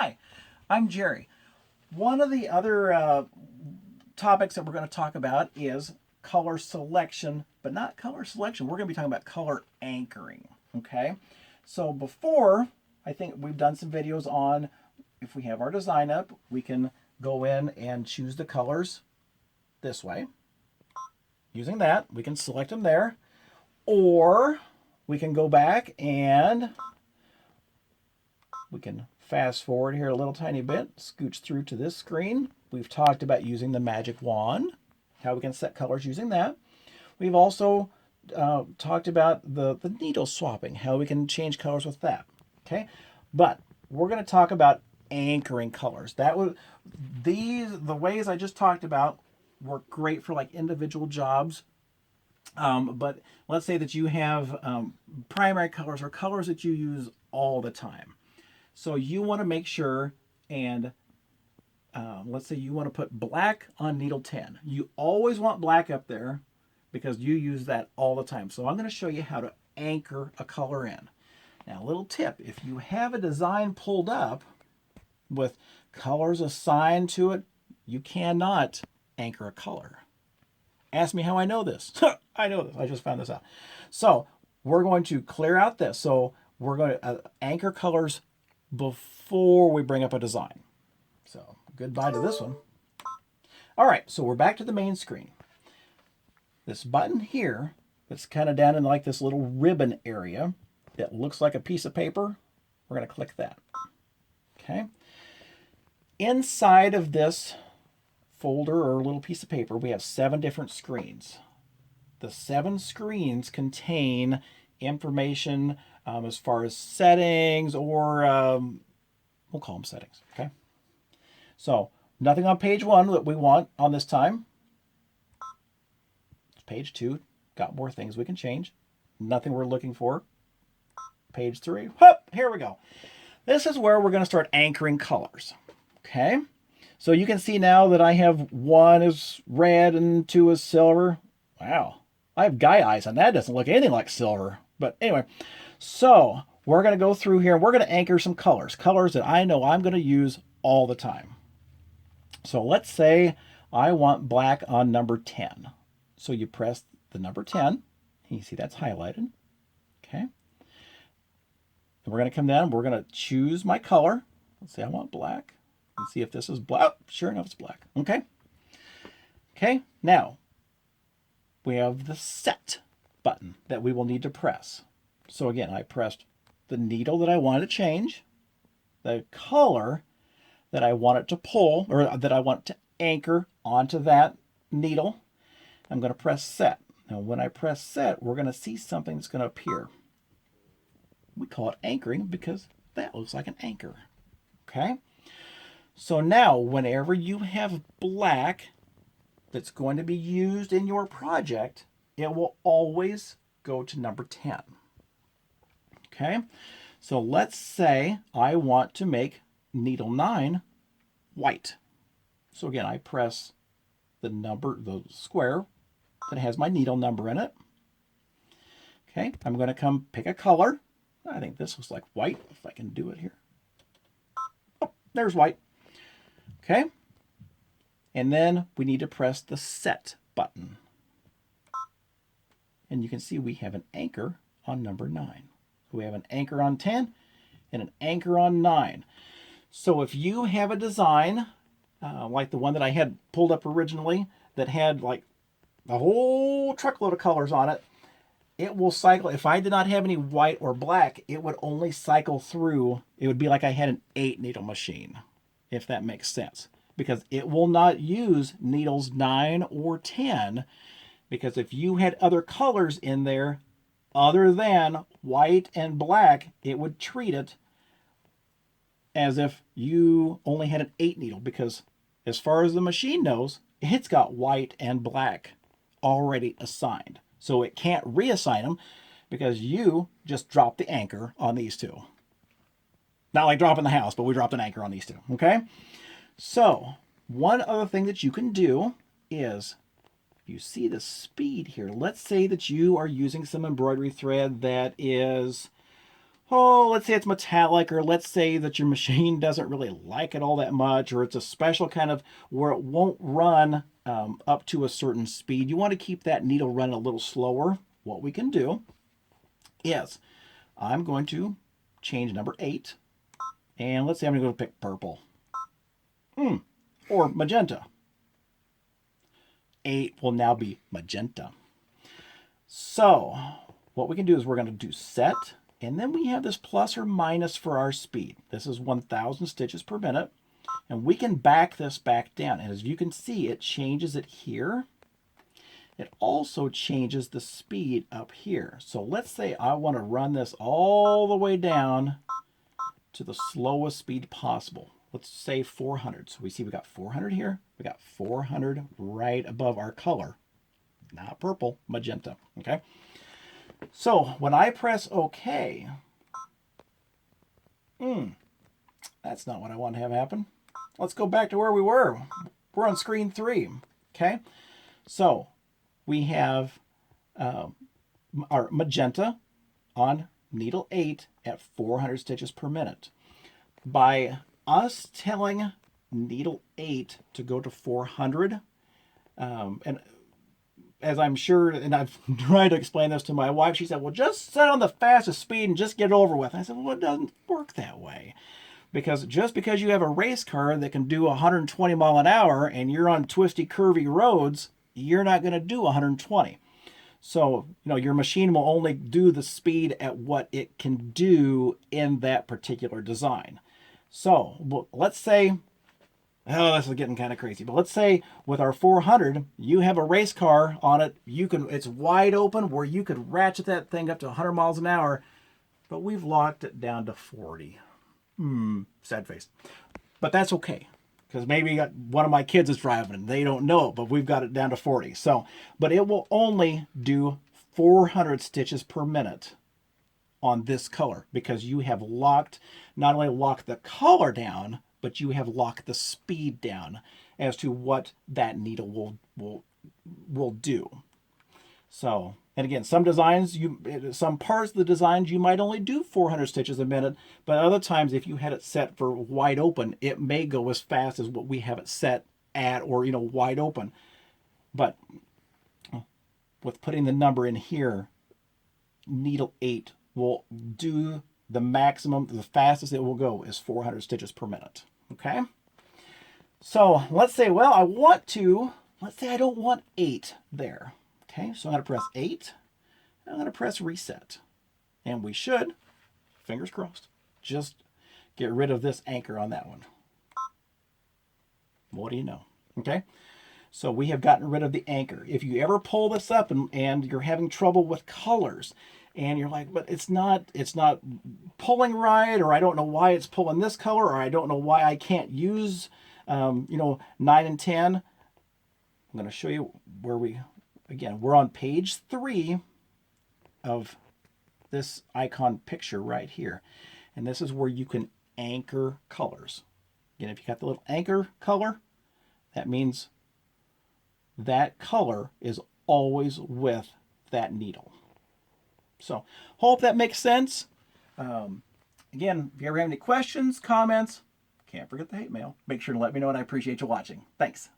Hi, I'm Jerry. One of the other topics that we're going to talk about is color selection, but not color selection. We're going to be talking about color anchoring. Okay, so before, I think we've done some videos on if we have our design up, we can go in and choose the colors this way. Using that, we can select them there, or we can go back and we can fast forward here a little tiny bit, scooch through to this screen. We've talked about using the magic wand, how we can set colors using that. We've also talked about the needle swapping, how we can change colors with that. Okay, but we're going to talk about anchoring colors. The ways I just talked about work great for like individual jobs. But let's say that you have primary colors or colors that you use all the time. So you want to make sure, and let's say you want to put black on needle 10. You always want black up there because you use that all the time. So I'm going to show you how to anchor a color in. Now, a little tip, if you have a design pulled up with colors assigned to it, you cannot anchor a color. Ask me how I know this. I know this. I just found this out. So we're going to clear out this. So we're going to anchor colors before we bring up a design. So goodbye to this one. All right, so we're back to the main screen. This button here, that's kind of down in like this little ribbon area that looks like a piece of paper. We're going to click that. Okay. Inside of this folder or little piece of paper, we have 7 different screens. The 7 screens contain information as far as settings, or we'll call them settings. Okay. So nothing on page 1 that we want on this time. Page 2 got more things we can change. Nothing we're looking for. Page 3. Whoop, here we go. This is where we're going to start anchoring colors. Okay. So you can see now that I have 1 is red and 2 is silver. Wow. I have guy eyes and that doesn't look anything like silver. But anyway, so we're going to go through here and we're going to anchor some colors. Colors that I know I'm going to use all the time. So let's say I want black on number 10. So you press the number 10. And you see that's highlighted. Okay. And we're going to come down. We're going to choose my color. Let's say I want black. Let's see if this is black. Oh, sure enough, it's black. Okay. Okay. Now, we have the set button that we will need to press. So again, I pressed the needle that I wanted to change, the color that I want it to pull, or that I want to anchor onto that needle. I'm going to press set. Now, when I press set, we're going to see something that's going to appear. We call it anchoring because that looks like an anchor. Okay. So now, whenever you have black that's going to be used in your project, it will always go to number 10. Okay, so let's say I want to make needle 9 white. So again, I press the square that has my needle number in it. Okay, I'm going to come pick a color. I think this looks like white, if I can do it here. Oh, there's white. Okay, and then we need to press the set button. And you can see we have an anchor on number 9. We have an anchor on 10 and an anchor on 9. So if you have a design like the one that I had pulled up originally that had like a whole truckload of colors on it, it will cycle. If I did not have any white or black, it would only cycle through. It would be like I had an 8 needle machine, if that makes sense. Because it will not use needles 9 or 10, because if you had other colors in there other than white and black, it would treat it as if you only had an 8 needle, because as far as the machine knows, it's got white and black already assigned. So it can't reassign them because you just dropped the anchor on these 2. Not like dropping the house, but we dropped an anchor on these 2. Okay? So one other thing that you can do is, you see the speed here. Let's say that you are using some embroidery thread that is, oh, let's say it's metallic, or let's say that your machine doesn't really like it all that much, or it's a special kind of where it won't run up to a certain speed. You want to keep that needle running a little slower. What we can do is I'm going to change number 8, and let's say I'm going to go pick purple or magenta. 8 will now be magenta. So what we can do is we're going to do set, and then we have this plus or minus for our speed. This is 1,000 stitches per minute, and we can back this back down. And as you can see, it changes it here. It also changes the speed up here. So let's say I want to run this all the way down to the slowest speed possible. Let's say 400. So we see we got 400 here. We got 400 right above our color. Not purple, magenta. Okay. So when I press OK, that's not what I want to have happen. Let's go back to where we were. We're on screen 3. Okay. So we have our magenta on needle 8 at 400 stitches per minute. By us telling needle 8 to go to 400, and as I'm sure, and I've tried to explain this to my wife, she said, well, just set on the fastest speed and just get it over with. And I said, well, it doesn't work that way. Because just because you have a race car that can do 120 mile an hour and you're on twisty, curvy roads, you're not going to do 120. So, your machine will only do the speed at what it can do in that particular design. So, let's say, oh, this is getting kind of crazy, but let's say with our 400, you have a race car on it. It's wide open where you could ratchet that thing up to 100 miles an hour, but we've locked it down to 40. Sad face. But that's okay, because maybe one of my kids is driving and they don't know it, but we've got it down to 40. So, but it will only do 400 stitches per minute on this color, because you have not only locked the color down, but you have locked the speed down as to what that needle will do. So, and again, some designs, some parts of the designs, you might only do 400 stitches a minute, but other times, if you had it set for wide open, it may go as fast as what we have it set at, or, wide open. But with putting the number in here, needle 8 will do the maximum, the fastest it will go is 400 stitches per minute. Okay? So let's say, well, let's say I don't want 8 there. Okay, so I'm going to press 8. I'm going to press reset. And we should, fingers crossed, just get rid of this anchor on that one. What do you know? Okay, so we have gotten rid of the anchor. If you ever pull this up and you're having trouble with colors, and you're like, but it's not pulling right, or I don't know why it's pulling this color, or I don't know why I can't use 9 and 10. I'm going to show you where we're on page 3 of this icon picture right here. And this is where you can anchor colors. Again, if you got the little anchor color, that means that color is always with that needle. So, hope that makes sense. Again, if you ever have any questions, comments, can't forget the hate mail. Make sure to let me know, and I appreciate you watching. Thanks.